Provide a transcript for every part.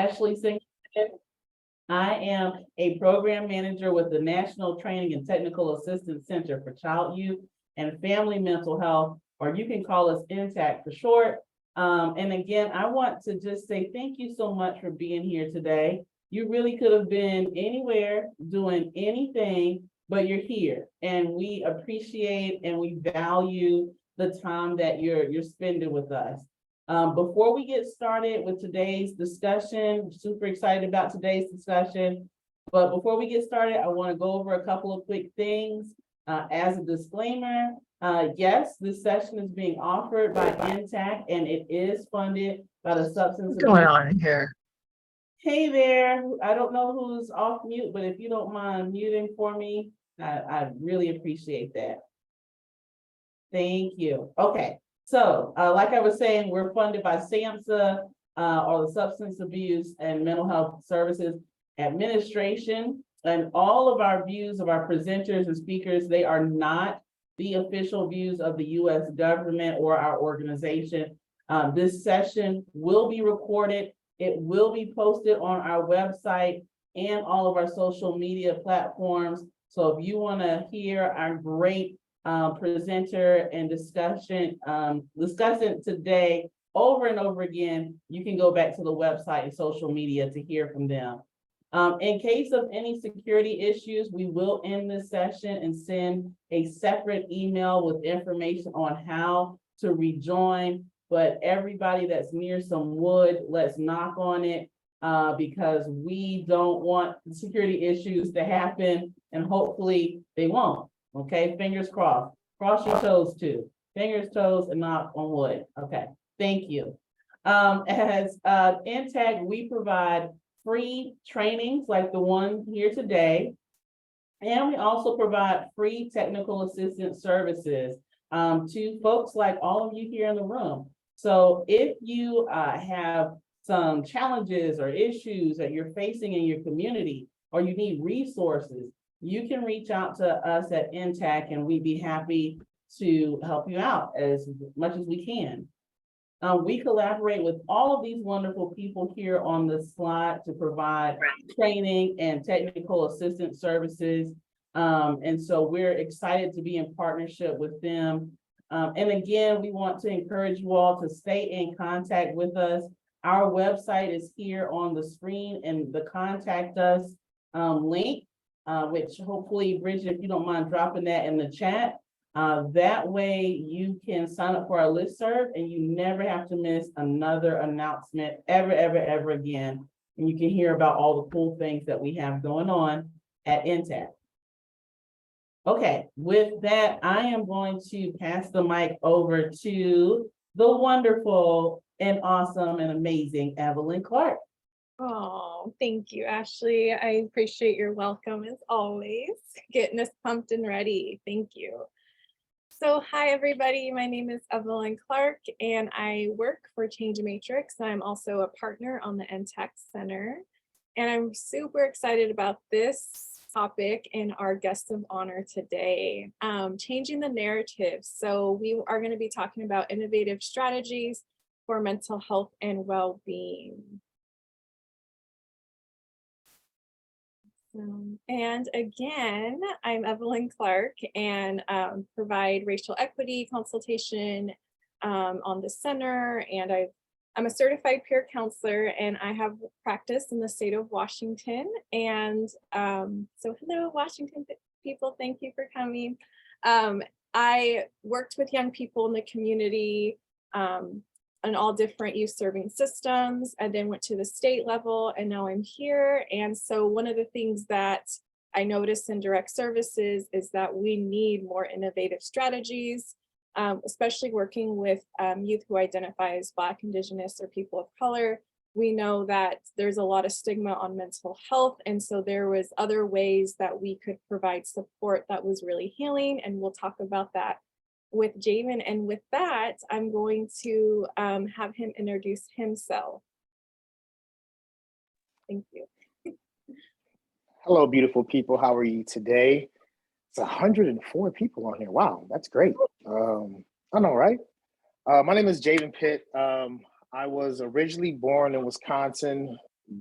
Ashley Singleton. I am a program manager with the National Training and Technical Assistance Center for Child, Youth, and Family Mental Health, or you can call us NTAC for short. And again, I want to just say thank you so much for being here today. You really could have been anywhere doing anything, but you're here, and we appreciate and we value the time that you're spending with us. Before we get started with today's discussion, super excited about today's discussion. But before we get started, I want to go over a couple of quick things. As a disclaimer, yes, this session is being offered by NTAC and it is funded by the Substance What's going on here? Hey there, I don't know who's off mute, but if you don't mind muting for me, I really appreciate that. Thank you. Okay. So, like I was saying, we're funded by SAMHSA, or the Substance Abuse and Mental Health Services Administration. And all of our views of our presenters and speakers, they are not the official views of the U.S. government or our organization. This session will be recorded. It will be posted on our website and all of our social media platforms. So if you want to hear our great presenter and discussing today over and over again, you can go back to the website and social media to hear from them. In case of any security issues, we will end this session and send a separate email with information on how to rejoin. But everybody that's near some wood, let's knock on it, because we don't want security issues to happen, and hopefully they won't. Okay, fingers crossed. Cross your toes too. Fingers, toes, and knock on wood. Okay, thank you. As NTAC, we provide free trainings like the one here today, and we also provide free technical assistance services to folks like all of you here in the room. So if you have some challenges or issues that you're facing in your community, or you need resources, you can reach out to us at NTAC and we'd be happy to help you out as much as we can. We collaborate with all of these wonderful people here on the slide to provide training and technical assistance services. And so we're excited to be in partnership with them. And again, we want to encourage you all to stay in contact with us. Our website is here on the screen, and the contact us link, which hopefully, Bridget, if you don't mind dropping that in the chat, that way you can sign up for our listserv and you never have to miss another announcement ever again. And you can hear about all the cool things that we have going on at NTAC. Okay, with that, I am going to pass the mic over to the wonderful and awesome and amazing Evelyn Clark. Oh, thank you, Ashley. I appreciate your welcome as always, getting us pumped and ready. Thank you. So hi, everybody. My name is Evelyn Clark, and I work for Change Matrix. I'm also a partner on the NTAC Center, and I'm super excited about this topic and our guest of honor today, changing the narrative. So we are going to be talking about innovative strategies for mental health and well-being. And again, I'm Evelyn Clark and provide racial equity consultation on the center. And I'm a certified peer counselor, and I have practice in the state of Washington. And so hello, Washington people, thank you for coming. I worked with young people in the community on all different youth serving systems, and then went to the state level, and now I'm here. And so one of the things that I noticed in direct services is that we need more innovative strategies, especially working with youth who identify as Black, Indigenous, or people of color. We know that there's a lot of stigma on mental health, and so there was other ways that we could provide support that was really healing, and we'll talk about that with Jamin. And with that, I'm going to have him introduce himself. Thank you. Hello, beautiful people. How are you today? It's 104 people on here. Wow, that's great. I know, right? My name is Jaden Pitt. I was originally born in Wisconsin,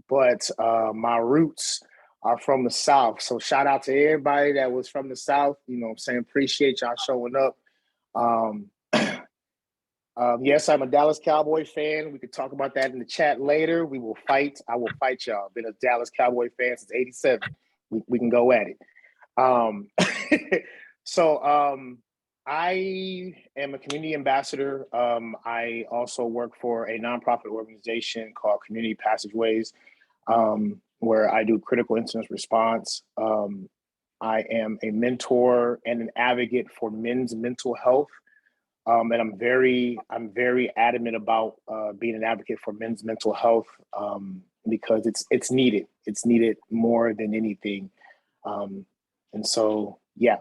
but my roots are from the South. So shout out to everybody that was from the South. You know what I'm saying? Appreciate y'all showing up. Um, yes, I'm a Dallas Cowboy fan. We could talk about that in the chat later. We will fight. I will fight y'all. Been a Dallas Cowboy fan since '87. We can go at it. Um, so I am a community ambassador. I also work for a nonprofit organization called Community Passageways, where I do critical incident response. I am a mentor and an advocate for men's mental health. And I'm very adamant about being an advocate for men's mental health because it's needed. It's needed more than anything. And so, yeah.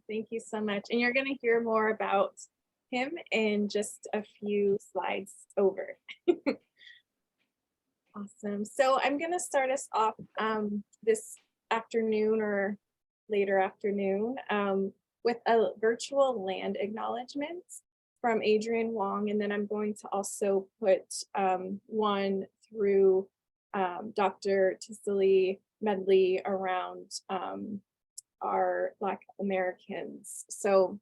Thank you so much. And you're going to hear more about him in just a few slides over. Awesome. So I'm going to start us off this afternoon or later afternoon with a virtual land acknowledgement from Adrian Wong. And then I'm going to also put one through Dr. Tisili Medley around our Black Americans. So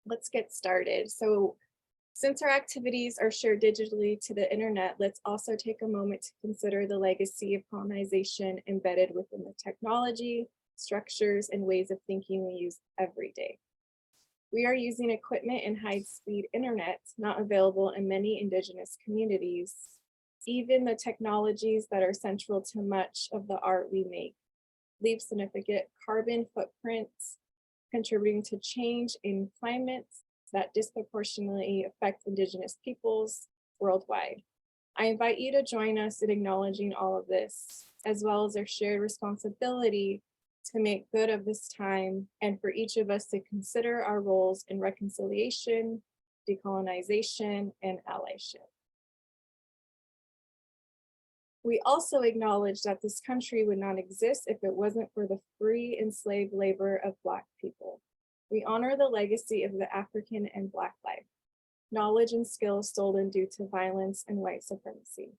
let's get started. So since our activities are shared digitally to the internet, let's also take a moment to consider the legacy of colonization embedded within the technology, structures, and ways of thinking we use every day. We are using equipment and high-speed internet not available in many Indigenous communities. Even the technologies that are central to much of the art we make leave significant carbon footprints, contributing to change in climates that disproportionately affect Indigenous peoples worldwide. I invite you to join us in acknowledging all of this, as well as our shared responsibility to make good of this time and for each of us to consider our roles in reconciliation, decolonization, and allyship. We also acknowledge that this country would not exist if it wasn't for the free enslaved labor of Black people. We honor the legacy of the African and Black life, knowledge and skills stolen due to violence and white supremacy.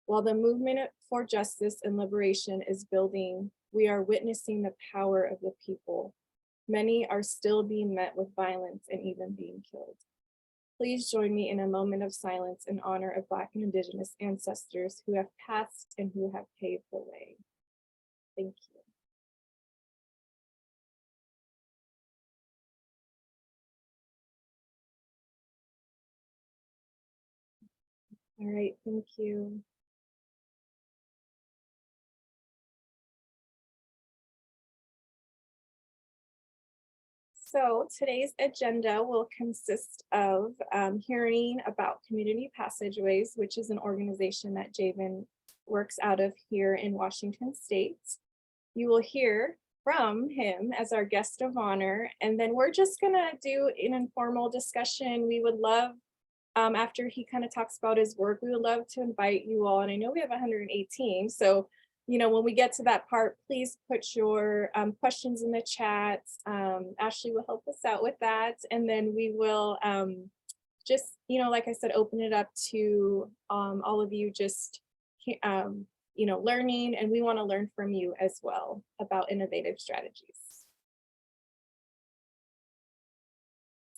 While the movement for justice and liberation is building, we are witnessing the power of the people. Many are still being met with violence and even being killed. Please join me in a moment of silence in honor of Black and Indigenous ancestors who have passed and who have paved the way. Thank you. All right, thank you. So today's agenda will consist of hearing about Community Passageways, which is an organization that Javen works out of here in Washington State. You will hear from him as our guest of honor, and then we're just gonna do an informal discussion. We would love, after he kind of talks about his work, we would love to invite you all, and I know we have 118, so you know, when we get to that part, please put your questions in the chat. Ashley will help us out with that. And then we will just, you know, like I said, open it up to all of you just, you know, learning, and we want to learn from you as well about innovative strategies.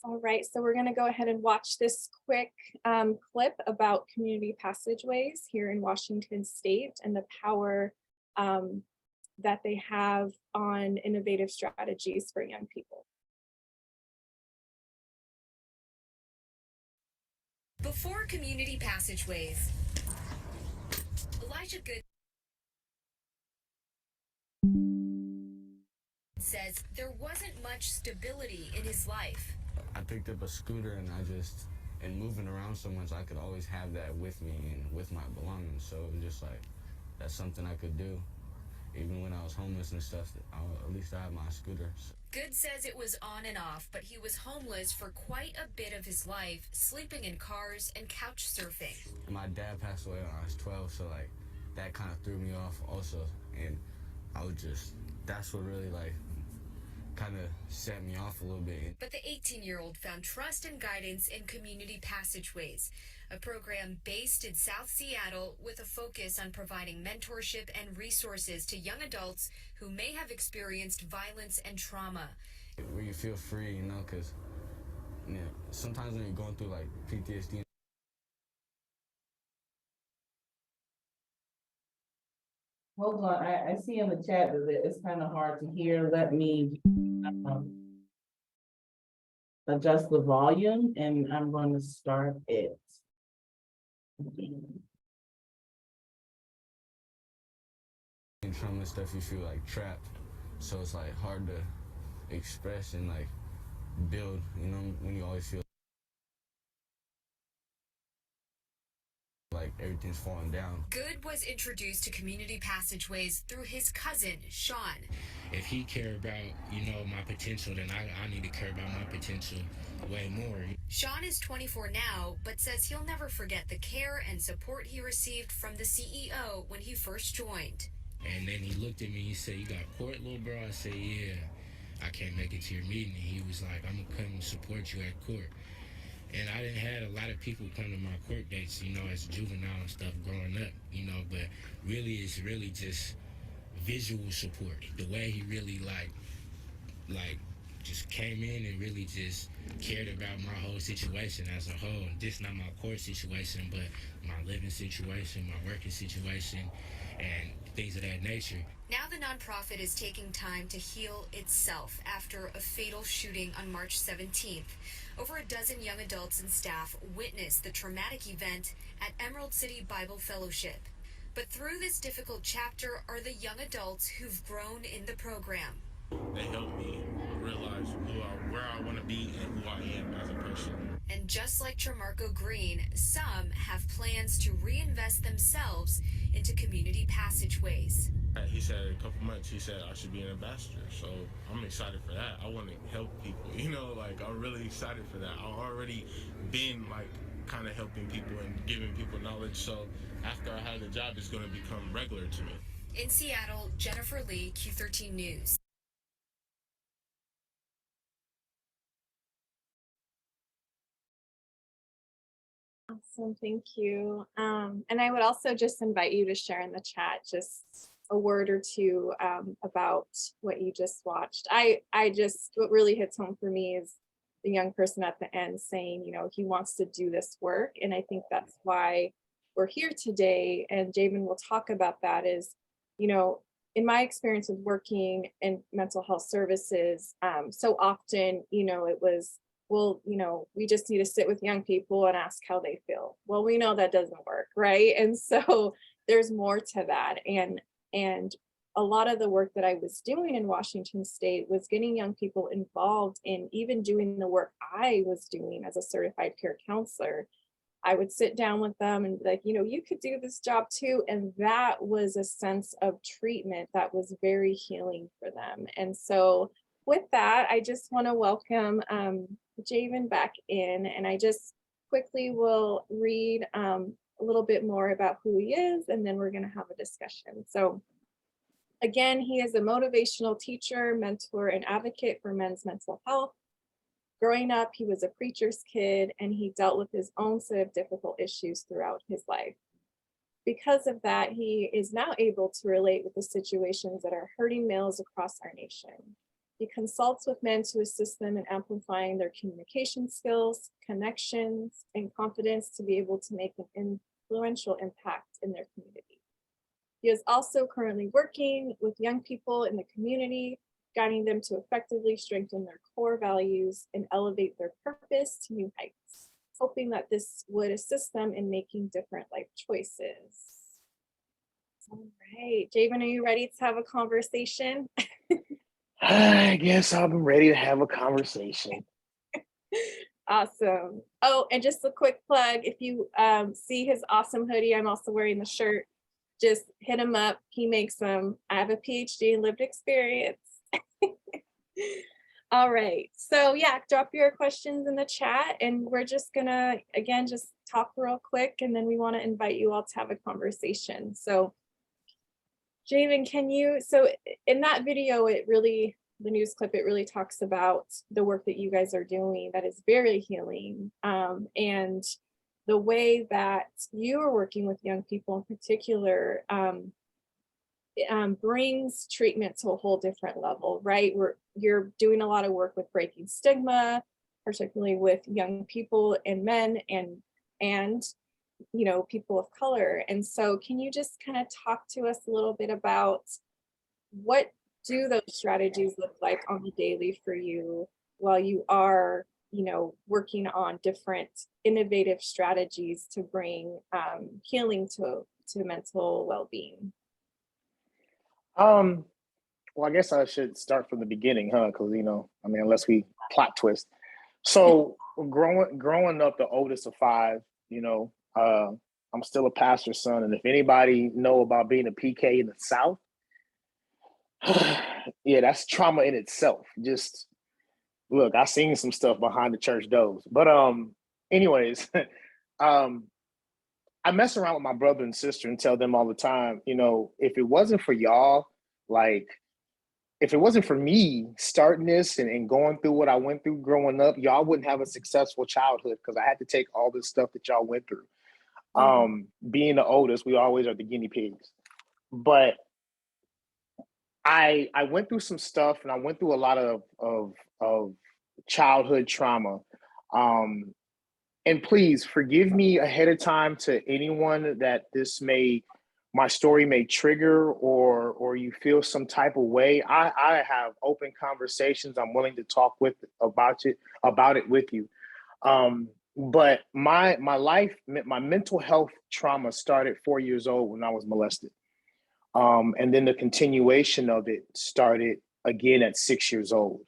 All right, so we're going to go ahead and watch this quick clip about Community Passageways here in Washington State and the power that they have on innovative strategies for young people. Before Community Passageways, Elijah Good says there wasn't much stability in his life. I picked up a scooter and moving around so much, I could always have that with me and with my belongings. So it was just like, that's something I could do. Even when I was homeless and stuff, at least I had my scooter. Good says it was on and off, but he was homeless for quite a bit of his life, sleeping in cars and couch surfing. My dad passed away when I was 12, so like that kind of threw me off also. And I was just, that's what really like kind of set me off a little bit. But the 18-year-old found trust and guidance in Community Passageways, a program based in South Seattle with a focus on providing mentorship and resources to young adults who may have experienced violence and trauma. Where you feel free, you know, because sometimes when you're going through like PTSD. Hold on, I see in the chat that it's kind of hard to hear. Let me adjust the volume and I'm going to start it. In trauma and stuff, you feel like trapped, so it's like hard to express and like build, you know, when you always feel like everything's falling down. Good was introduced to community passageways through his cousin, Sean. If he cared about, my potential, then I need to care about my potential way more. Sean is 24 now, but says he'll never forget the care and support he received from the CEO when he first joined. And then he looked at me, he said, "You got court, little bro?" I said, "Yeah, I can't make it to your meeting." And he was like, "I'm gonna come support you at court." And I didn't had a lot of people come to my court dates, as a juvenile and stuff growing up, but really it's really just visual support. The way he really like just came in and really just cared about my whole situation as a whole. Just not my court situation, but my living situation, my working situation, and things of that nature. Now the nonprofit is taking time to heal itself after a fatal shooting on March 17th. Over a dozen young adults and staff witnessed the traumatic event at Emerald City Bible Fellowship. But through this difficult chapter are the young adults who've grown in the program. They helped me realize where I want to be and who I am as a person. And just like Tremarco Green, some have plans to reinvest themselves into community passageways. He said a couple months, he said I should be an ambassador. So I'm excited for that. I want to help people, I'm really excited for that. I've already been kind of helping people and giving people knowledge. So after I have the job, it's going to become regular to me. In Seattle, Jennifer Lee, Q13 News. Awesome, thank you. And I would also just invite you to share in the chat just a word or two about what you just watched. What really hits home for me is the young person at the end saying, he wants to do this work. And I think that's why we're here today. And Jamin will talk about that is, in my experience with working in mental health services, so often, it was, well, we just need to sit with young people and ask how they feel. Well, we know that doesn't work, right? And so there's more to that. And a lot of the work that I was doing in Washington State was getting young people involved in even doing the work I was doing as a certified peer counselor. I would sit down with them and be like, you could do this job too. And that was a sense of treatment that was very healing for them. And so with that, I just want to welcome Javen back in, and I just quickly will read a little bit more about who he is, and then we're going to have a discussion. So again, he is a motivational teacher, mentor, and advocate for men's mental health. Growing up, he was a preacher's kid, and he dealt with his own set of difficult issues throughout his life. Because of that, he is now able to relate with the situations that are hurting males across our nation. He consults with men to assist them in amplifying their communication skills, connections, and confidence to be able to make an influential impact in their community. He is also currently working with young people in the community, guiding them to effectively strengthen their core values and elevate their purpose to new heights, hoping that this would assist them in making different life choices. All right, Javen, are you ready to have a conversation? I guess I'm ready to have a conversation. Awesome. Oh, and just a quick plug, if you see his awesome hoodie, I'm also wearing the shirt, just hit him up. He makes them. I have a PhD in lived experience. All right, so yeah, drop your questions in the chat, and we're just gonna, again, just talk real quick, and then we want to invite you all to have a conversation. So Javen, so in that video, the news clip, it really talks about the work that you guys are doing that is very healing. And the way that you are working with young people in particular brings treatment to a whole different level, right? You're doing a lot of work with breaking stigma, particularly with young people and men and people of color. And so can you just kind of talk to us a little bit about what do those strategies look like on the daily for you while you are working on different innovative strategies to bring healing to mental well-being? Well, I guess I should start from the beginning, huh? Because unless we plot twist. So growing up, the oldest of five, I'm still a pastor's son, and if anybody know about being a PK in the South, yeah, that's trauma in itself. Just look, I seen some stuff behind the church doors, but anyways, I mess around with my brother and sister and tell them all the time, if it wasn't for y'all, like, if it wasn't for me starting this and going through what I went through growing up, y'all wouldn't have a successful childhood because I had to take all this stuff that y'all went through. Being the oldest, we always are the guinea pigs. But I went through some stuff, and I went through a lot of childhood trauma. And please forgive me ahead of time to anyone that my story may trigger, or you feel some type of way. I have open conversations. I'm willing to talk about it with you. But my mental health trauma started 4 years old when I was molested. And then the continuation of it started again at 6 years old.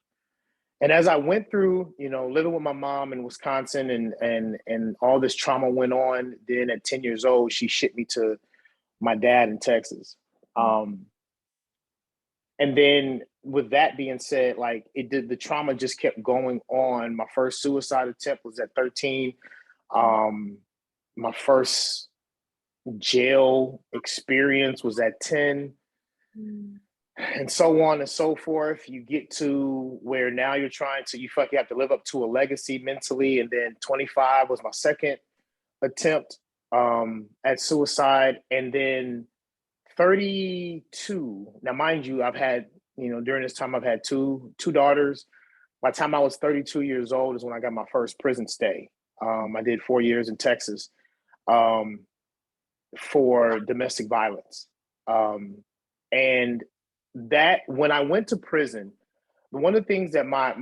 And as I went through, living with my mom in Wisconsin and all this trauma went on, then at 10 years old, she shipped me to my dad in Texas. And then with that being said, the trauma just kept going on. My first suicide attempt was at 13. My first jail experience was at 10. And so on and so forth. You get to where now you're you have to live up to a legacy mentally. And then 25 was my second attempt at suicide. And then 32. Now, mind you, I've had, during this time, I've had two daughters. By the time I was 32 years old is when I got my first prison stay. I did 4 years in Texas for domestic violence. And that when I went to prison, one of the things that my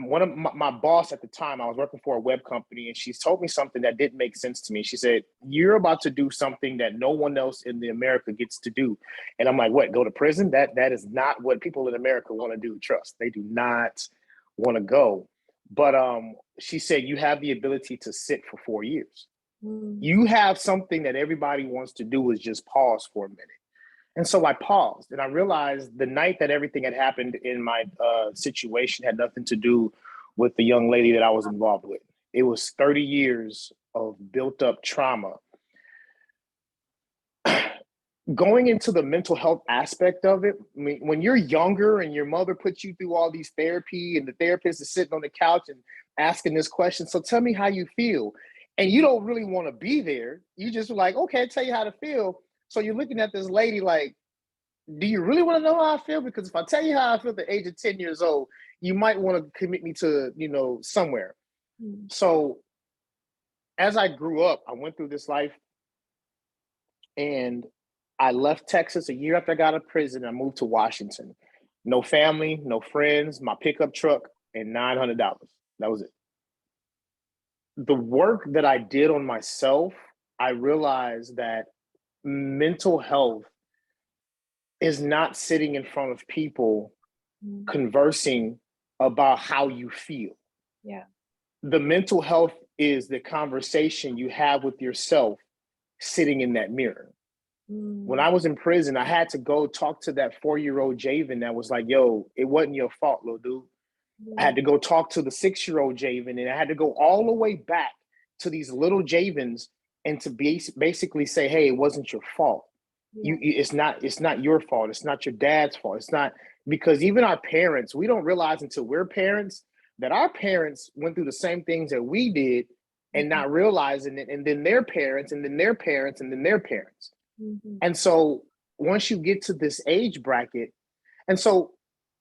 boss at the time, I was working for a web company, and she told me something that didn't make sense to me. She said, "You're about to do something that no one else in America gets to do." And I'm like, "What? Go to prison? That is not what people in America want to do. Trust, they do not want to go." But she said, "You have the ability to sit for 4 years. You have something that everybody wants to do is just pause for a minute." And so I paused, and I realized the night that everything had happened in my situation had nothing to do with the young lady that I was involved with. It was 30 years of built up trauma. Going into the mental health aspect of it, I mean, when you're younger and your mother puts you through all these therapy and the therapist is sitting on the couch and asking this question, "So tell me how you feel." And you don't really want to be there. You just like, "Okay, I'll tell you how to feel." So you're looking at this lady like, "Do you really want to know how I feel? Because if I tell you how I feel at the age of 10 years old, you might want to commit me to, somewhere." So as I grew up, I went through this life, and I left Texas a year after I got out of prison. I moved to Washington. No family, no friends, my pickup truck, and $900. That was it. The work that I did on myself, I realized that mental health is not sitting in front of people conversing about how you feel. Yeah. The mental health is the conversation you have with yourself sitting in that mirror. When I was in prison, I had to go talk to that 4-year-old Javen that was like, "Yo, it wasn't your fault, little dude." I had to go talk to the 6-year-old Javen, and I had to go all the way back to these little Javens and to basically say, "Hey, it wasn't your fault. It's not your fault. It's not your dad's fault. It's not," because even our parents, we don't realize until we're parents that our parents went through the same things that we did, and not realizing it, and then their parents, and then their parents, and then their parents. Mhm. And so once you get to this age bracket, and so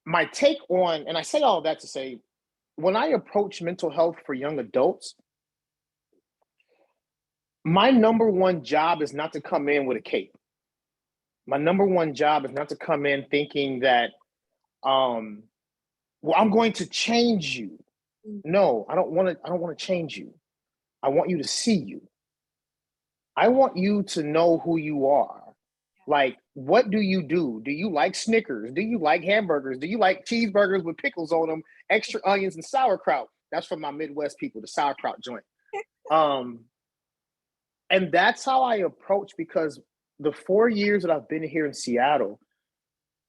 my take on, and I say all that to say, when I approach mental health for young adults, my number one job is not to come in with a cape. My number one job is not to come in thinking that, well, I'm going to change you. No, I don't want to. I don't want to change you. I want you to see you. I want you to know who you are. Like, what do you do? Do you like Snickers? Do you like hamburgers? Do you like cheeseburgers with pickles on them, extra onions and sauerkraut? That's from my Midwest people, the sauerkraut joint. And that's how I approach, because the 4 years that I've been here in Seattle,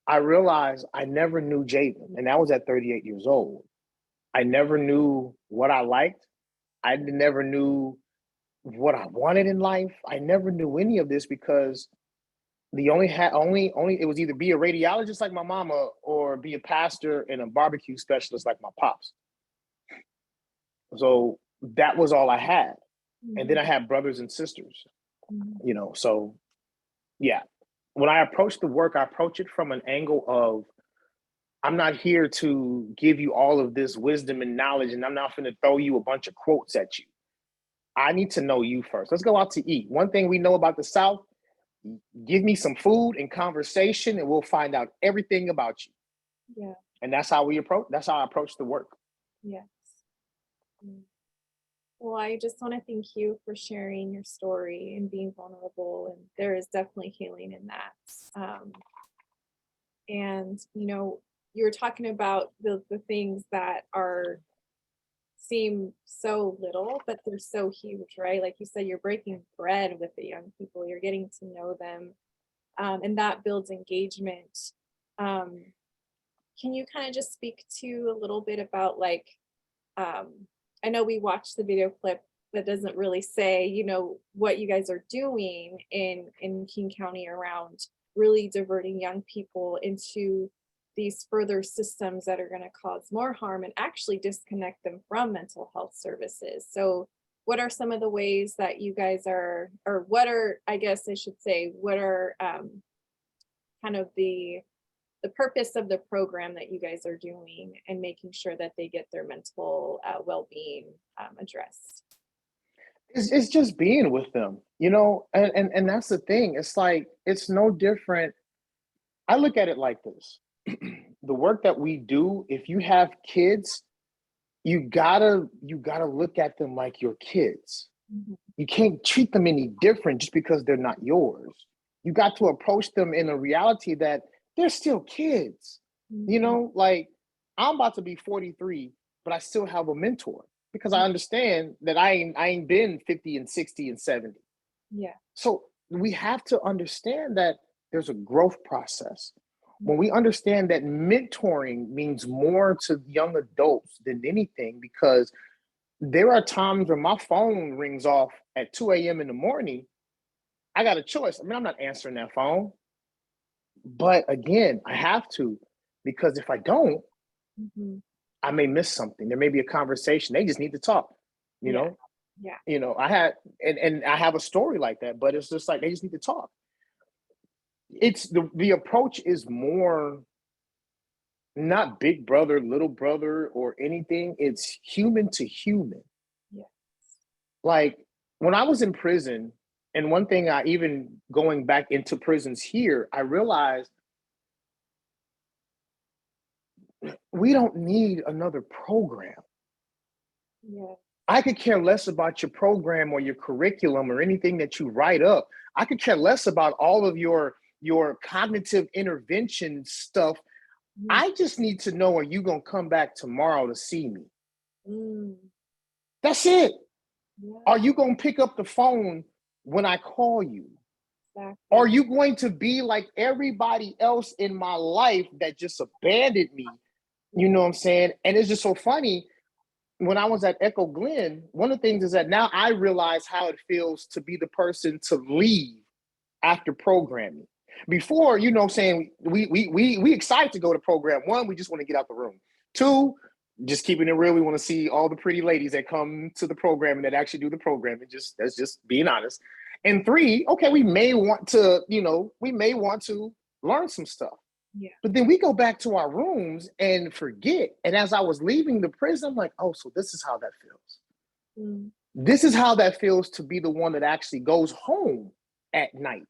I realized I never knew Jaden, and that was at 38 years old. I never knew what I liked. I never knew what I wanted in life. I never knew any of this, because the only it was either be a radiologist like my mama, or be a pastor and a barbecue specialist like my pops. So that was all I had. And then I had brothers and sisters, so yeah. When I approach the work, I approach it from an angle of, I'm not here to give you all of this wisdom and knowledge, and I'm not going to throw you a bunch of quotes at you. I need to know you first. Let's go out to eat. One thing we know about the South, give me some food and conversation, and we'll find out everything about you. Yeah. And that's how I approach the work. Yes. Well, I just want to thank you for sharing your story and being vulnerable. And there is definitely healing in that. And, you were talking about the things that seem so little, but they're so huge, right? Like you said, you're breaking bread with the young people, you're getting to know them, and that builds engagement. Can you kind of just speak to a little bit about, like, I know we watched the video clip that doesn't really say, what you guys are doing in King County around really diverting young people into these further systems that are going to cause more harm and actually disconnect them from mental health services. So what are some of the ways that you guys are, or what are, I guess I should say, what are kind of the purpose of the program that you guys are doing and making sure that they get their mental well-being addressed? It's just being with them, and that's the thing. It's like, it's no different. I look at it like this. The work that we do, if you have kids, you gotta look at them like your kids. You can't treat them any different just because they're not yours. You got to approach them in a reality that they're still kids. Like, I'm about to be 43, but I still have a mentor, because I understand that I ain't been 50 and 60 and 70. Yeah. So we have to understand that there's a growth process. When we understand that mentoring means more to young adults than anything, because there are times when my phone rings off at 2 a.m. in the morning, I got a choice. I'm not answering that phone. But again, I have to, because if I don't, I may miss something. There may be a conversation. They just need to talk, you know? Yeah. I had, and I have a story like that, but it's just like, they just need to talk. It's the approach is more not big brother, little brother, or anything. It's human to human. Yes. Like, when I was in prison, and one thing even going back into prisons here, I realized we don't need another program. Yeah. I could care less about your program or your curriculum or anything that you write up. I could care less about all of your cognitive intervention stuff. I just need to know, are you going to come back tomorrow to see me? That's it. Yeah. Are you going to pick up the phone when I call you? Exactly. Are you going to be like everybody else in my life that just abandoned me? You know what I'm saying? And it's just so funny. When I was at Echo Glen, one of the things is that now I realize how it feels to be the person to leave after programming. Before, saying we excited to go to program. One, we just want to get out the room. Two, just keeping it real, we want to see all the pretty ladies that come to the program and that actually do the program. And that's just being honest. And 3, okay, we may want to, learn some stuff. Yeah. But then we go back to our rooms and forget. And as I was leaving the prison, I'm like, oh, so this is how that feels. Mm. This is how that feels to be the one that actually goes home at night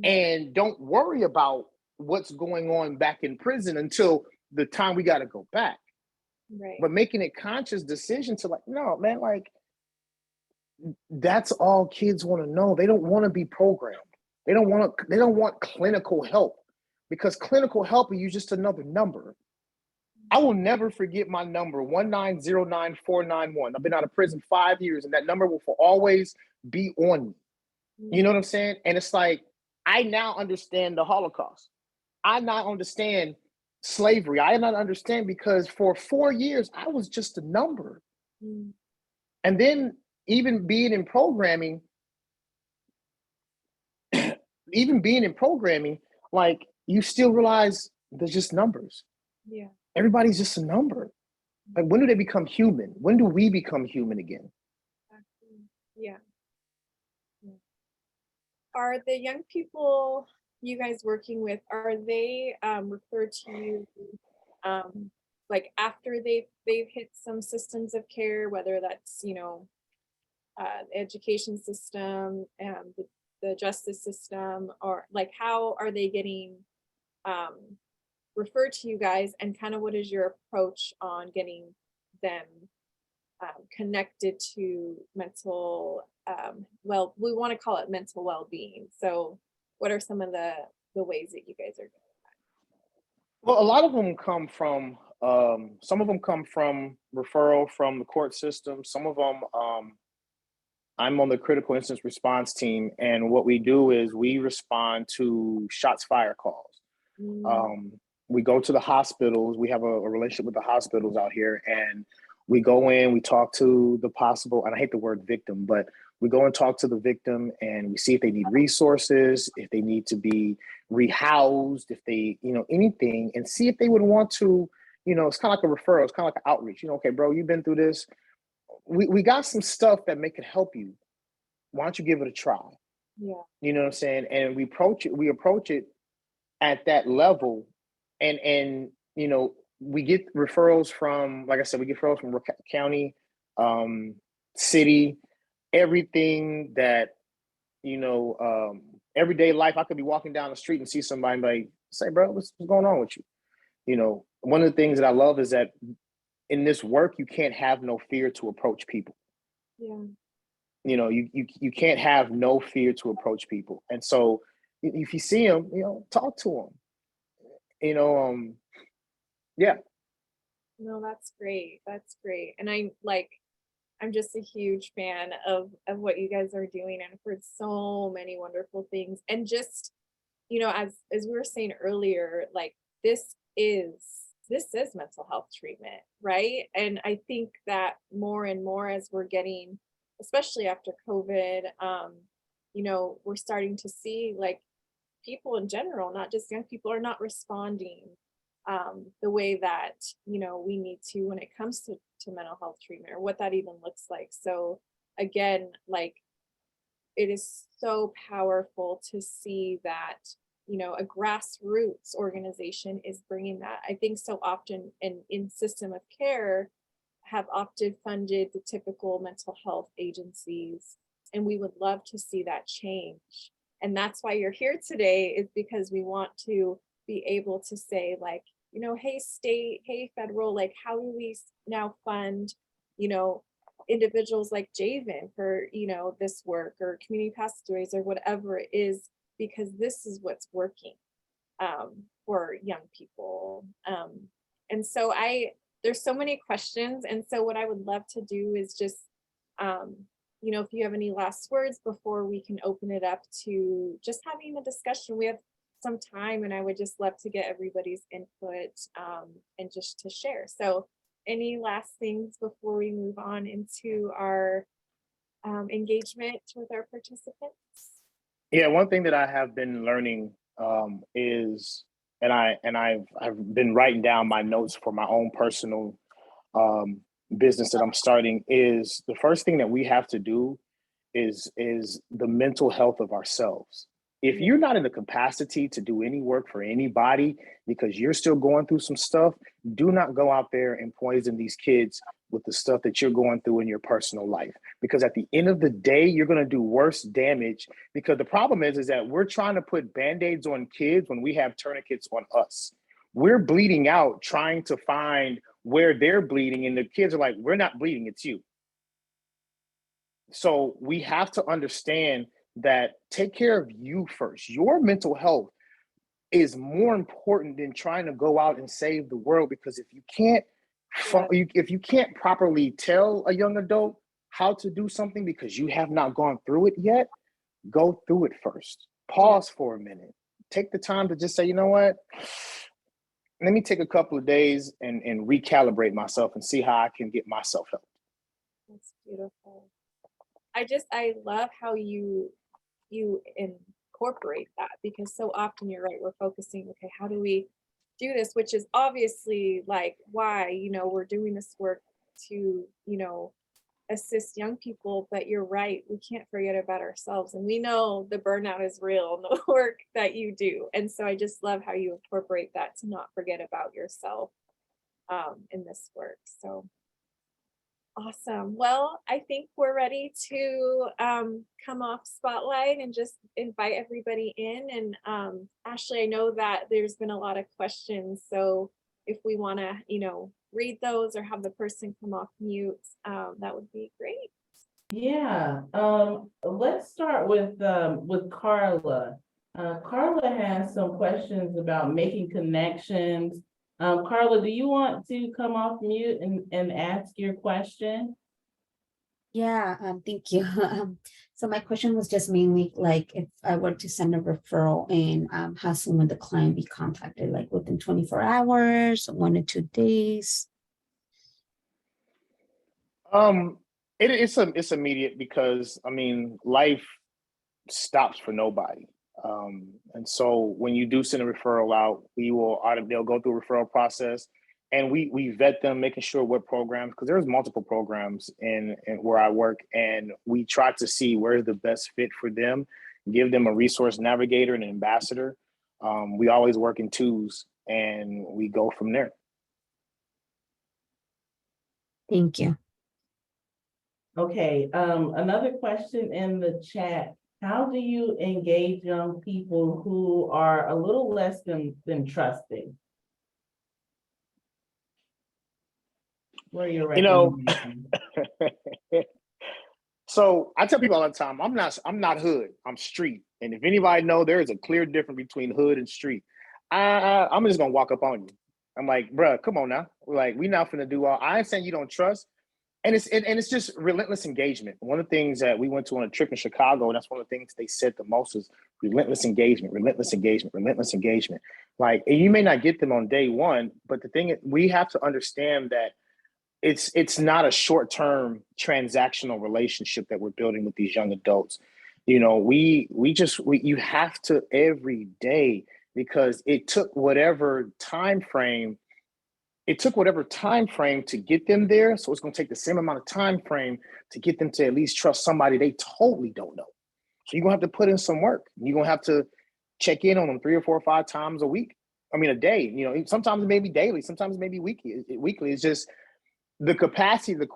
and don't worry about what's going on back in prison until the time we got to go back. Right. But making a conscious decision to like, no, man, like that's all kids want to know. They don't want to be programmed. They don't want clinical help, because clinical help is just another number. I will never forget my number, 1909491. I've been out of prison 5 years, and that number will for always be on me. You know what I'm saying? And it's like, I now understand the Holocaust. I now understand slavery. I not understand, because for 4 years, I was just a number. Mm. And then even being in programming, like you still realize there's just numbers. Yeah. Everybody's just a number. Like, when do they become human? When do we become human again? Yeah. Are the young people you guys working with, are they referred to you like after they've hit some systems of care, whether that's, education system and the justice system, or like how are they getting referred to you guys, and kind of what is your approach on getting them connected to mental we want to call it mental well-being. So what are some of the ways that you guys are doing that? Well, a lot of them come from, some of them come from referral from the court system. Some of them, I'm on the critical incident response team, and what we do is we respond to shots fired calls. We go to the hospitals. We have a relationship with the hospitals out here, and we go in, we talk to the possible, and I hate the word victim, but we go and talk to the victim, and we see if they need resources, if they need to be rehoused, if they, anything, and see if they would want to, it's kind of like a referral. It's kind of like an outreach. Okay, bro, you've been through this. We got some stuff that may could help you. Why don't you give it a try? Yeah. You know what I'm saying? And we approach it at that level, and we get referrals from, like I said, we get referrals from county, city, everything that, everyday life. I could be walking down the street and see somebody and be like, say, bro, what's going on with you? One of the things that I love is that in this work, you can't have no fear to approach people. Yeah. You can't have no fear to approach people. And so if you see them, talk to them. Yeah. No, that's great. That's great. And I'm just a huge fan of what you guys are doing, and I've heard so many wonderful things. And just, as we were saying earlier, like this is mental health treatment, right? And I think that more and more as we're getting, especially after COVID, we're starting to see like people in general, not just young people, are not responding the way that we need to when it comes to mental health treatment, or what that even looks like. So again, like it is so powerful to see that a grassroots organization is bringing that. I think so often in system of care have opted funded the typical mental health agencies, and we would love to see that change. And that's why you're here today, is because we want to be able to say like, hey state, hey federal, like how do we now fund, individuals like Javen for, this work, or community passageways, or whatever it is, because this is what's working for young people. And so there's so many questions. And so what I would love to do is just, if you have any last words before we can open it up to just having a discussion. We have some time, and I would just love to get everybody's input and just to share. So any last things before we move on into our engagement with our participants? Yeah, one thing that I have been learning is, and I've been writing down my notes for my own personal business that I'm starting, is the first thing that we have to do is the mental health of ourselves. If you're not in the capacity to do any work for anybody because you're still going through some stuff, do not go out there and poison these kids with the stuff that you're going through in your personal life. Because at the end of the day, you're going to do worse damage, because the problem is that we're trying to put Band-Aids on kids when we have tourniquets on us. We're bleeding out trying to find where they're bleeding, and the kids are like, we're not bleeding, it's you. So we have to understand that take care of you first. Your mental health is more important than trying to go out and save the world, because if you can't if you can't properly tell a young adult how to do something because you have not gone through it yet, go through it first. Pause for a minute. Take the time to just say, you know what? Let me take a couple of days and recalibrate myself and see how I can get myself help. That's beautiful. I love how you incorporate that, because so often you're right, we're focusing, okay, how do we do this, which is obviously like why, we're doing this work to, assist young people, but you're right, we can't forget about ourselves, and we know the burnout is real and the work that you do. And so I just love how you incorporate that to not forget about yourself in this work. So awesome. Well, I think we're ready to come off spotlight and just invite everybody in. And Ashley, I know that there's been a lot of questions. So if we want to, read those or have the person come off mute, that would be great. Yeah, let's start with Carla. Carla has some questions about making connections. Carla, do you want to come off mute and ask your question? Yeah, thank you. So my question was just mainly like if I were to send a referral, and how soon would the client be contacted? Like within 24 hours, 1 to 2 days? It's immediate, because I mean, life stops for nobody. And so when you do send a referral out, they'll go through a referral process, and we vet them, making sure what programs, because there's multiple programs in where I work, and we try to see where's the best fit for them, give them a resource navigator and an ambassador. We always work in twos, and we go from there. Thank you. Okay, another question in the chat. How do you engage young people who are a little less than trusting? What are your recommendations? So I tell people all the time, I'm not hood, I'm street. And if anybody know, there is a clear difference between hood and street. I'm just gonna walk up on you. I'm like, bruh, come on now. Like, we not finna do all. I ain't saying you don't trust. And it's just relentless engagement. One of the things that we went to on a trip in Chicago, and that's one of the things they said the most, is relentless engagement, relentless engagement, relentless engagement. Like, and you may not get them on day one, but the thing is, we have to understand that it's not a short-term transactional relationship that we're building with these young adults. You have to every day, because it took whatever time frame to get them there. So it's going to take the same amount of time frame to get them to at least trust somebody they totally don't know. So you're going to have to put in some work. You're going to have to check in on them 3 or 4 or 5 times a day. Sometimes it may be daily, sometimes it may be weekly. It's just the capacity. The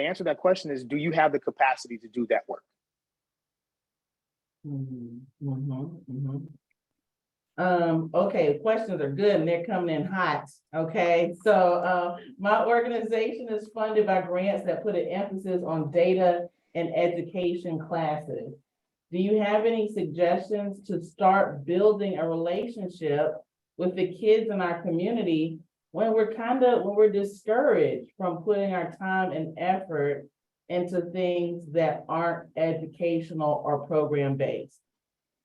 answer to that question is, do you have the capacity to do that work? Okay, questions are good and they're coming in hot. Okay, so my organization is funded by grants that put an emphasis on data and education classes. Do you have any suggestions to start building a relationship with the kids in our community when we're discouraged from putting our time and effort into things that aren't educational or program based?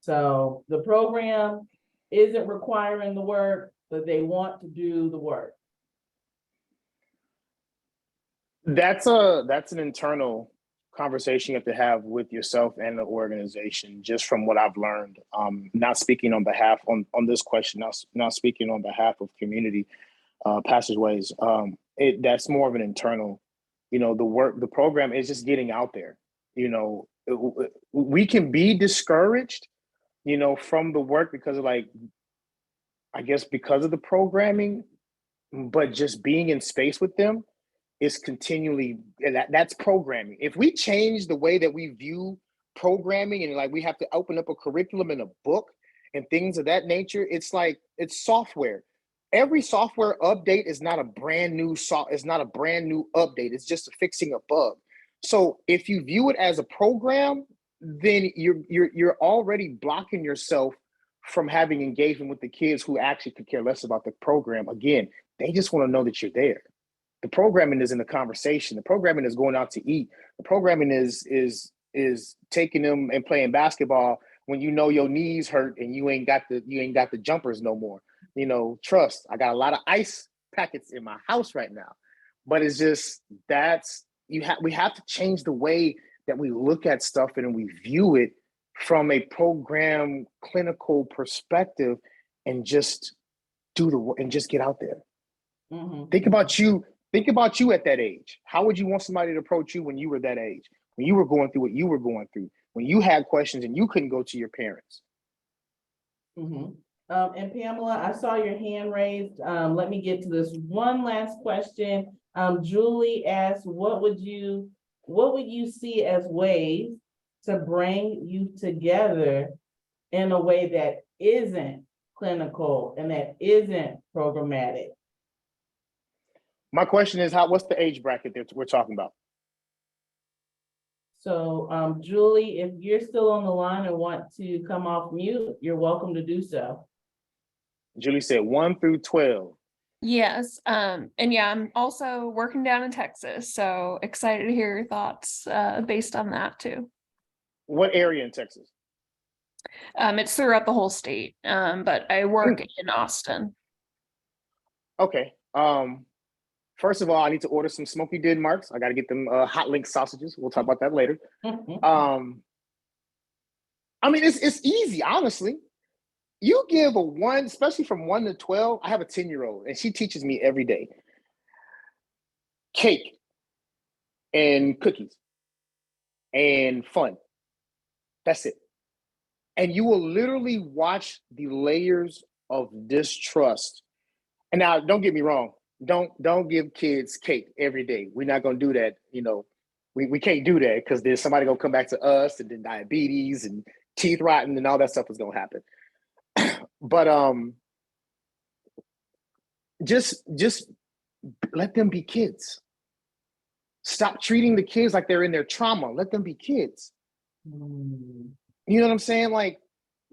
So the program isn't requiring the work, but they want to do the work. That's an internal conversation you have to have with yourself and the organization, just from what I've learned. Not speaking on behalf on this question, not speaking on behalf of community passageways. that's more of an internal, the program is just getting out there. We can be discouraged, from the work because of I guess because of the programming, but just being in space with them is continually, that's programming. If we change the way that we view programming and we have to open up a curriculum in a book and things of that nature, it's software. Every software update is not a brand new update. It's just fixing a bug. So if you view it as a program, then you're already blocking yourself from having engagement with the kids who actually could care less about the program. Again, they just want to know that you're there. The programming is in the conversation. The programming is going out to eat. The programming is taking them and playing basketball when your knees hurt and you ain't got the jumpers no more. Trust. I got a lot of ice packets in my house right now, but it's just we have to change the way that we look at stuff and we view it from a program clinical perspective and just do the work and just get out there. Mm-hmm. Think about you at that age. How would you want somebody to approach you when you were that age, when you were going through what you were going through, when you had questions and you couldn't go to your parents? Mm-hmm. And Pamela, I saw your hand raised. Let me get to this one last question. Julie asked, what would you see as ways to bring you together in a way that isn't clinical and that isn't programmatic? My question is, what's the age bracket that we're talking about? So, Julie, if you're still on the line and want to come off mute, you're welcome to do so. Julie said 1 through 12. Yes. And yeah, I'm also working down in Texas, so excited to hear your thoughts based on that too. What area in Texas? It's throughout the whole state, but I work in Austin. Okay. First of all, I need to order some Smoky Denmarks. I got to get them hot link sausages. We'll talk about that later. I mean, it's easy, honestly. You give a 1, especially from 1 to 12. I have a 10-year-old, and she teaches me every day. Cake and cookies and fun. That's it. And you will literally watch the layers of distrust. And now, don't get me wrong. Don't give kids cake every day. We're not going to do that. We can't do that because there's somebody going to come back to us, and then diabetes and teeth rotten and all that stuff is going to happen. But just let them be kids. Stop treating the kids like they're in their trauma. Let them be kids. You know what I'm saying? Like,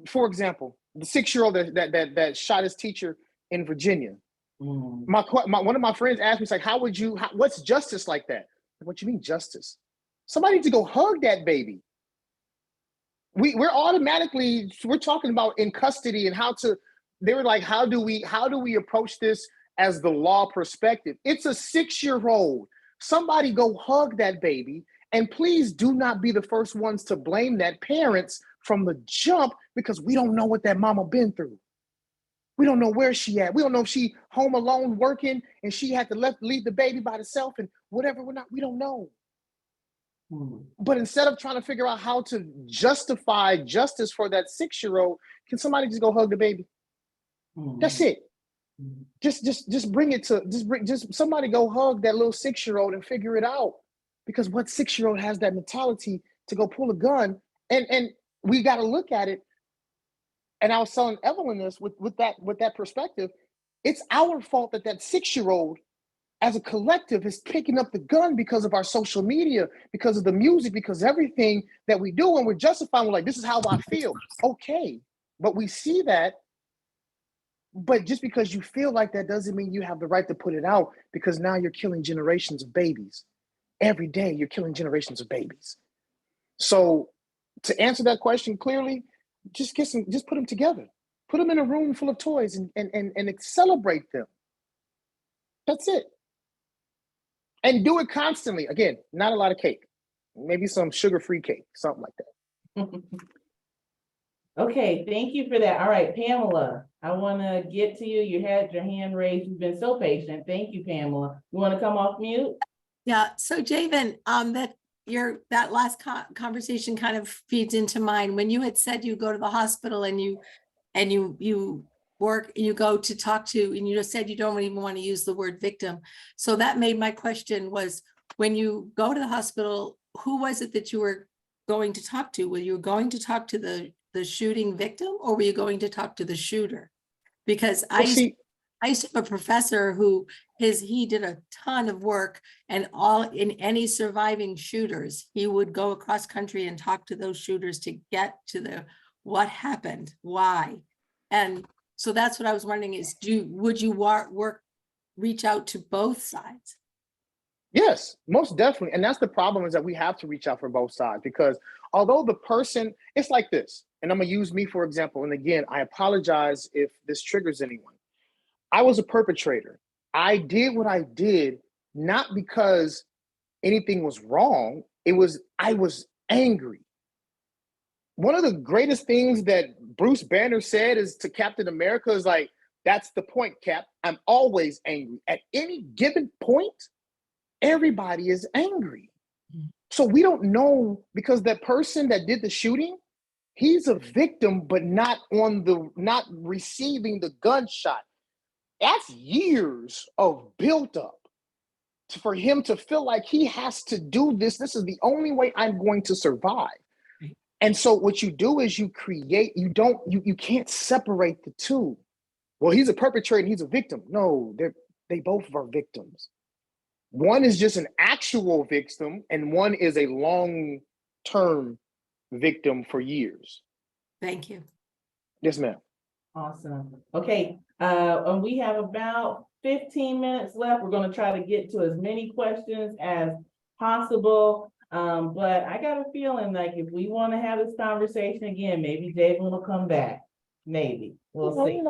for example, the 6-year-old that shot his teacher in Virginia. One of my friends asked me, it's like, what's justice like that? What you mean justice? Somebody needs to go hug that baby. We're talking about in custody and they were like, how do we approach this as the law perspective? It's a 6-year-old. Somebody go hug that baby, and please do not be the first ones to blame that parents from the jump, because we don't know what that mama been through. We don't know where she at. We don't know if she home alone working and she had to leave the baby by herself and whatever. We don't know. But instead of trying to figure out how to justify justice for that 6-year-old, can somebody just go hug the baby? That's it. Just bring it to somebody go hug that little 6-year-old and figure it out. Because what 6-year-old has that mentality to go pull a gun? And we got to look at it. And I was telling Evelyn this with that perspective. It's our fault that 6-year-old as a collective is picking up the gun because of our social media, because of the music, because everything that we do, and we're justifying, we're like, this is how I feel. Okay, but we see that, but just because you feel like that doesn't mean you have the right to put it out, because now you're killing generations of babies. Every day you're killing generations of babies. So to answer that question clearly, just put them together. Put them in a room full of toys and celebrate them. That's it. And do it constantly. Again, not a lot of cake. Maybe some sugar-free cake, something like that. Okay, thank you for that. All right, Pamela, I want to get to you. You had your hand raised. You've been so patient. Thank you, Pamela. You want to come off mute? Yeah, so Javen, that last conversation kind of feeds into mine. When you had said you go to the hospital and you work, you go to talk to, and you just said you don't even want to use the word victim. So that made my question was, when you go to the hospital, who was it that you were going to talk to? Were you going to talk to the shooting victim, or were you going to talk to the shooter? Because I used to have a professor who he did a ton of work, and in any surviving shooters, he would go across country and talk to those shooters to get to what happened, why. And so that's what I was wondering is, would you reach out to both sides? Yes, most definitely. And that's the problem, is that we have to reach out for both sides, because although the person, it's like this, and I'm gonna use me for example. And again, I apologize if this triggers anyone. I was a perpetrator. I did what I did, not because anything was wrong. I was angry. One of the greatest things that Bruce Banner said is to Captain America is like, that's the point, Cap. I'm always angry. At any given point, everybody is angry. So we don't know, because that person that did the shooting, he's a victim, but not receiving the gunshot. That's years of buildup for him to feel like he has to do this. This is the only way I'm going to survive. And so what you do is you can't separate the two. Well, he's a perpetrator, he's a victim. No, they both are victims. One is just an actual victim, and one is a long-term victim for years. Thank you. Yes, ma'am. Awesome. Okay, and we have about 15 minutes left. We're going to try to get to as many questions as possible. But I got a feeling like if we want to have this conversation again, maybe David will come back. Maybe. We'll see.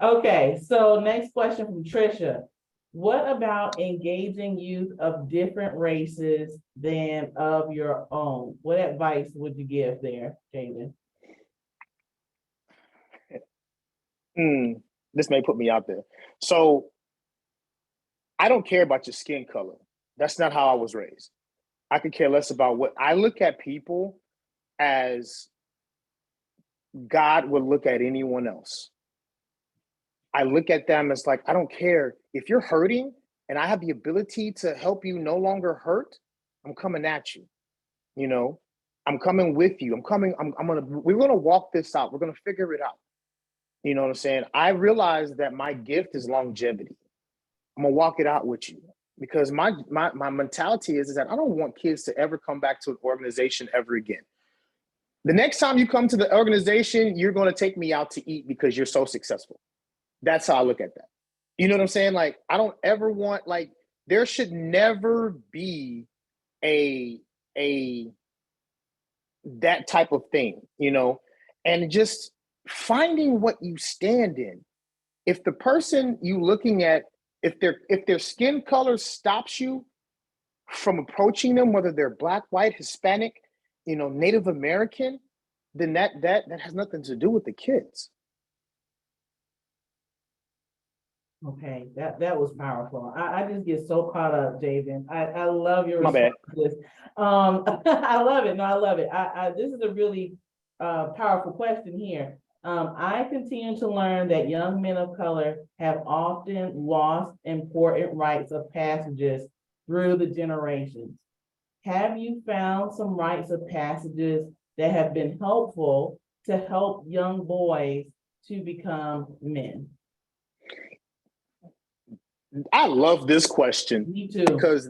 Okay, so next question from Trisha. What about engaging youth of different races than of your own? What advice would you give there, Jaden? This may put me out there. So I don't care about your skin color. That's not how I was raised. I could care less about what I look at people as God would look at anyone else. I look at them as like, I don't care if you're hurting and I have the ability to help you no longer hurt, I'm coming at you. You know, I'm coming with you. We're gonna walk this out. We're gonna figure it out. You know what I'm saying? I realize that my gift is longevity. I'm gonna walk it out with you, because my mentality is that I don't want kids to ever come back to an organization ever again. The next time you come to the organization, you're gonna take me out to eat because you're so successful. That's how I look at that. You know what I'm saying? Like, I don't ever want, like, there should never be that type of thing, you know, and just finding what you stand in. If the person you looking at, if their skin color stops you from approaching them, whether they're Black, white, Hispanic, you know, Native American, then that has nothing to do with the kids. Okay, that was powerful. I just get so caught up, Jaden. I love your My bad. responses. I love it. No, I love it. This is a really powerful question here. I continue to learn that young men of color have often lost important rites of passages through the generations. Have you found some rites of passages that have been helpful to help young boys to become men? I love this question. Me too. Because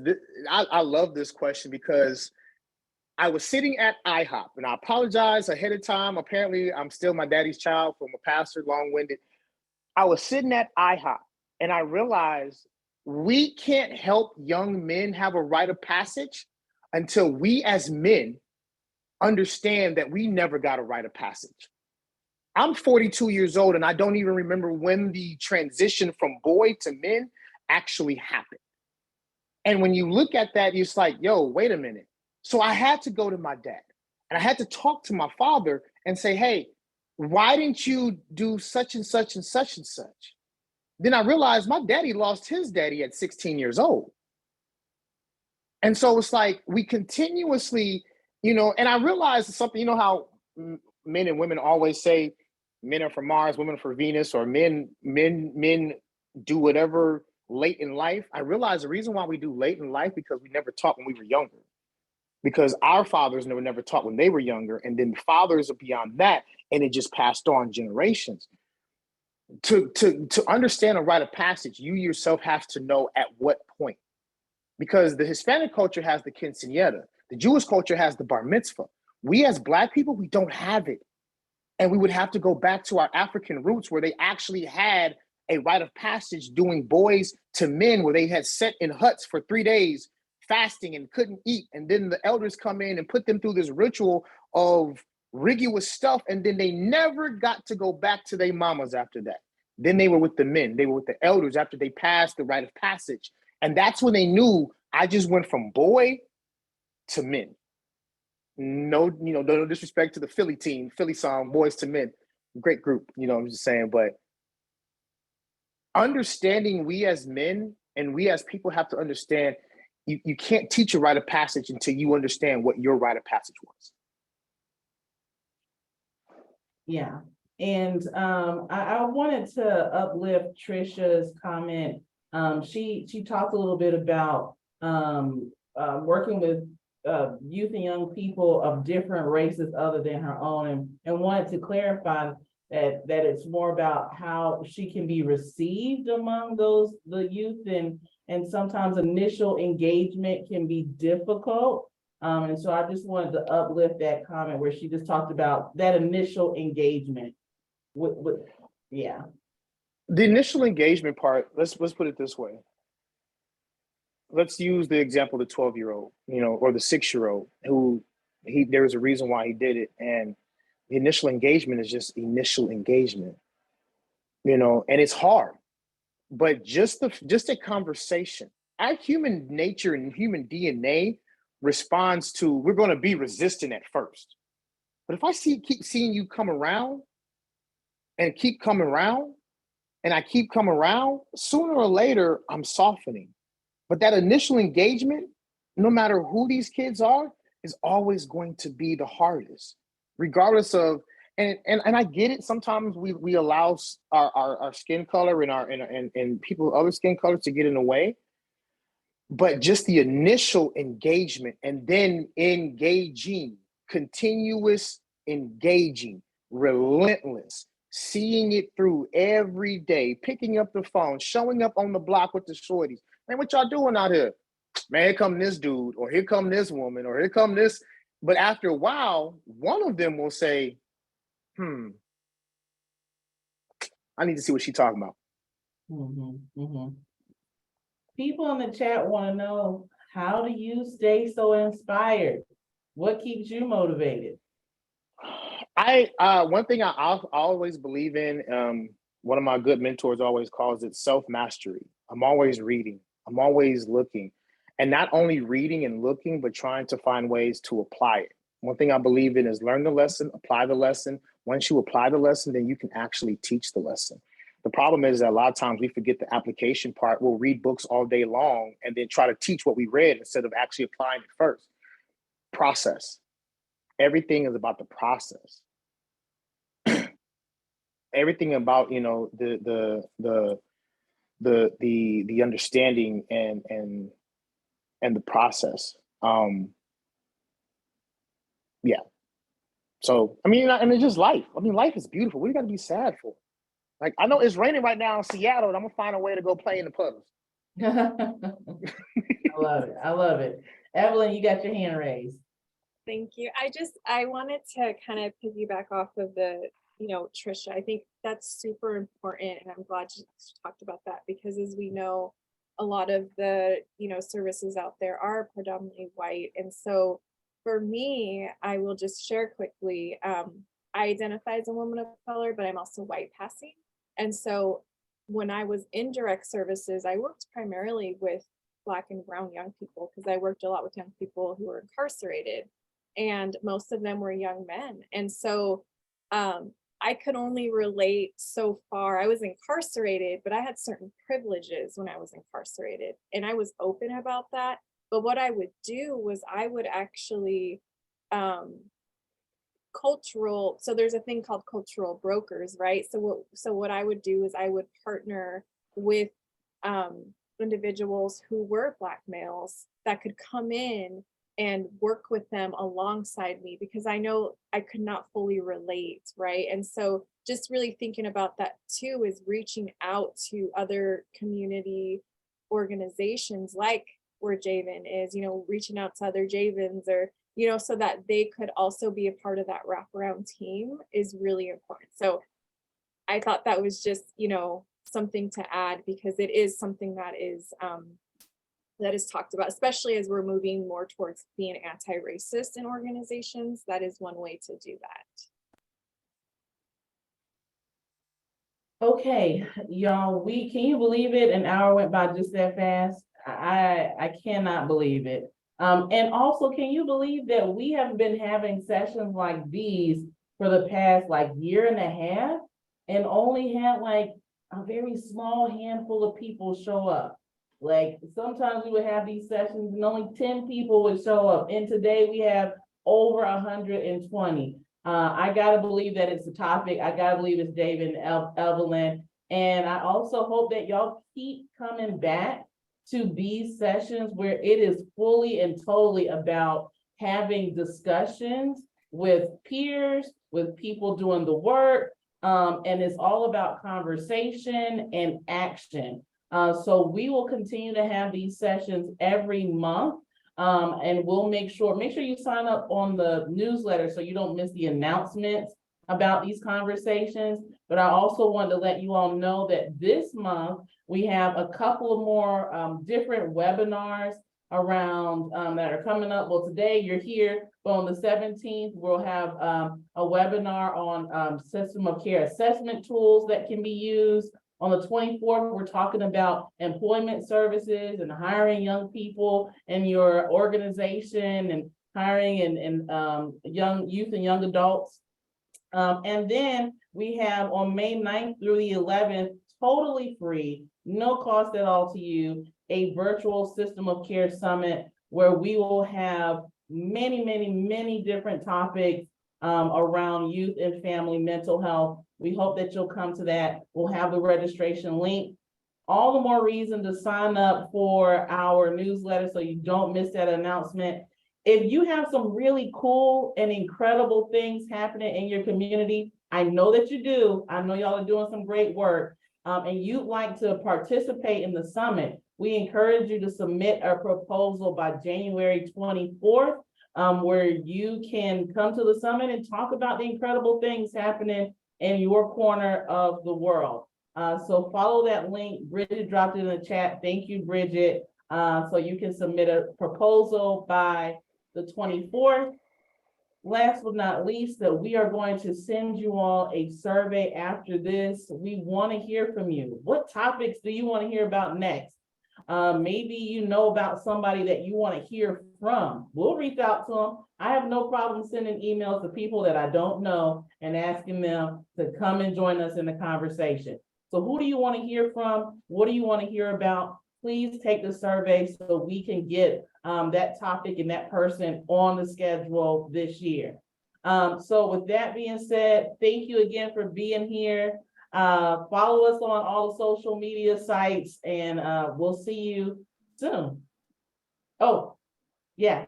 I love this question because I was sitting at IHOP, and I apologize ahead of time. Apparently, I'm still my daddy's child from a pastor, long-winded. I was sitting at IHOP, and I realized we can't help young men have a rite of passage until we as men understand that we never got a rite of passage. I'm 42 years old, and I don't even remember when the transition from boy to men actually happened. And when you look at that, it's like, yo, wait a minute. So I had to go to my dad. And I had to talk to my father and say, hey, why didn't you do such and such and such and such? Then I realized my daddy lost his daddy at 16 years old. And so it's like we continuously, and I realized something, how men and women always say men are for Mars, women are for Venus, or men do whatever late in life. I realized the reason why we do late in life because we never taught when we were younger. Because our fathers never taught when they were younger, and then the fathers are beyond that, and it just passed on generations. To understand a rite of passage, you yourself have to know at what point. Because the Hispanic culture has the quinceañera, the Jewish culture has the bar mitzvah. We as Black people, we don't have it. And we would have to go back to our African roots where they actually had a rite of passage doing boys to men, where they had sat in huts for 3 days fasting and couldn't eat. And then the elders come in and put them through this ritual of rigorous stuff. And then they never got to go back to their mamas after that. Then they were with the men, they were with the elders after they passed the rite of passage. And that's when they knew I just went from boy to men. No, no disrespect to the Philly team, Philly song, Boys to Men, great group, I'm just saying, but understanding we as men and we as people have to understand you can't teach a rite of passage until you understand what your rite of passage was. Yeah. And I wanted to uplift Trisha's comment. She talked a little bit about working with youth and young people of different races other than her own, and wanted to clarify that it's more about how she can be received among the youth, and sometimes initial engagement can be difficult. And so I just wanted to uplift that comment where she just talked about that initial engagement. Yeah. The initial engagement part, let's put it this way. Let's use the example of the 12-year-old, or the 6-year-old who there's a reason why he did it. And the initial engagement is just initial engagement, and it's hard, but just a conversation. Our human nature and human DNA responds to, we're going to be resistant at first. But if I keep seeing you come around and keep coming around, and I keep coming around, sooner or later, I'm softening. But that initial engagement, no matter who these kids are, is always going to be the hardest, regardless of, and I get it. Sometimes we allow our skin color and people with other skin colors to get in the way. But just the initial engagement and then engaging, continuous engaging, relentless, seeing it through every day, picking up the phone, showing up on the block with the shorties. Man, what y'all doing out here? Man, here come this dude, or here come this woman, or here come this. But after a while, one of them will say, I need to see what she's talking about. People in the chat want to know, how do you stay so inspired? What keeps you motivated? One thing I always believe in, one of my good mentors always calls it self-mastery. I'm always reading. I'm always looking. And not only reading and looking, but trying to find ways to apply it. One thing I believe in is learn the lesson, apply the lesson. Once you apply the lesson, then you can actually teach the lesson. The problem is that a lot of times we forget the application part. We'll read books all day long and then try to teach what we read instead of actually applying it first. Process. Everything is about the process. Everything about, the understanding and the process. Yeah. So, I mean, and it's just life. I mean, life is beautiful. What do you got to be sad for? Like, I know it's raining right now in Seattle, and I'm gonna find a way to go play in the puddles. I love it. I love it. Evelyn, you got your hand raised. Thank you. I wanted to kind of piggyback off of the, Trisha. I think that's super important. And I'm glad you talked about that, because as we know, a lot of the, services out there are predominantly white. And so for me, I will just share quickly, I identify as a woman of color, but I'm also white passing. And so when I was in direct services, I worked primarily with Black and brown young people, because I worked a lot with young people who were incarcerated. and most of them were young men. And so I could only relate so far. I was incarcerated, but I had certain privileges when I was incarcerated, and I was open about that. But what I would do was I would actually so there's a thing called cultural brokers, right? So what I would do is I would partner with individuals who were Black males that could come in and work with them alongside me, because I know I could not fully relate, right? And so just really thinking about that too is reaching out to other community organizations like where Javen is, reaching out to other Javens, or so that they could also be a part of that wraparound team is really important. So I thought that was just, something to add, because it is something that is talked about, especially as we're moving more towards being anti-racist in organizations. That is one way to do that. Okay, y'all, can you believe it? An hour went by just that fast. I cannot believe it. And also, can you believe that we have been having sessions like these for the past year and a half, and only had a very small handful of people show up? Sometimes we would have these sessions and only 10 people would show up. And today we have over 120. I gotta believe that it's a topic. I gotta believe it's David and Evelyn. And I also hope that y'all keep coming back to these sessions where it is fully and totally about having discussions with peers, with people doing the work. And it's all about conversation and action. So we will continue to have these sessions every month. And we'll make sure you sign up on the newsletter so you don't miss the announcements about these conversations. But I also want to let you all know that this month we have a couple of more different webinars around that are coming up. Well, today you're here, but on the 17th, we'll have a webinar on system of care assessment tools that can be used. On the 24th, we're talking about employment services and hiring young people in your organization, and hiring and young youth and young adults. And then we have on May 9th through the 11th, totally free, no cost at all to you, a virtual system of care summit where we will have many different topics around youth and family mental health. We hope that you'll come to that. We'll have the registration link. All the more reason to sign up for our newsletter so you don't miss that announcement. If you have some really cool and incredible things happening in your community, I know that you do. I know y'all are doing some great work, and you'd like to participate in the summit. We encourage you to submit a proposal by January 24th, where you can come to the summit and talk about the incredible things happening in your corner of the world. So follow that link. Bridget dropped it in the chat. Thank you, Bridget. So you can submit a proposal by the 24th. Last but not least, that we are going to send you all a survey after this. We want to hear from you. What topics do you want to hear about next? Maybe you know about somebody that you want to hear from. We'll reach out to them. I have no problem sending emails to people that I don't know and asking them to come and join us in the conversation. So who do you want to hear from? What do you want to hear about? Please take the survey so we can get that topic and that person on the schedule this year. So with that being said, thank you again for being here. Follow us on all the social media sites, and we'll see you soon. Oh, yeah.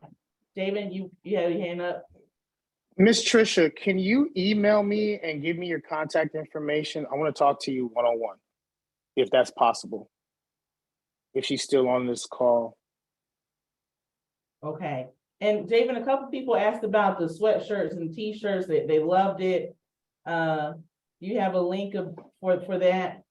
David, you have your hand up. Miss Trisha, can you email me and give me your contact information? I want to talk to you one-on-one, if that's possible. If she's still on this call. Okay. And Javen, a couple people asked about the sweatshirts and t-shirts. They loved it. You have a link for that?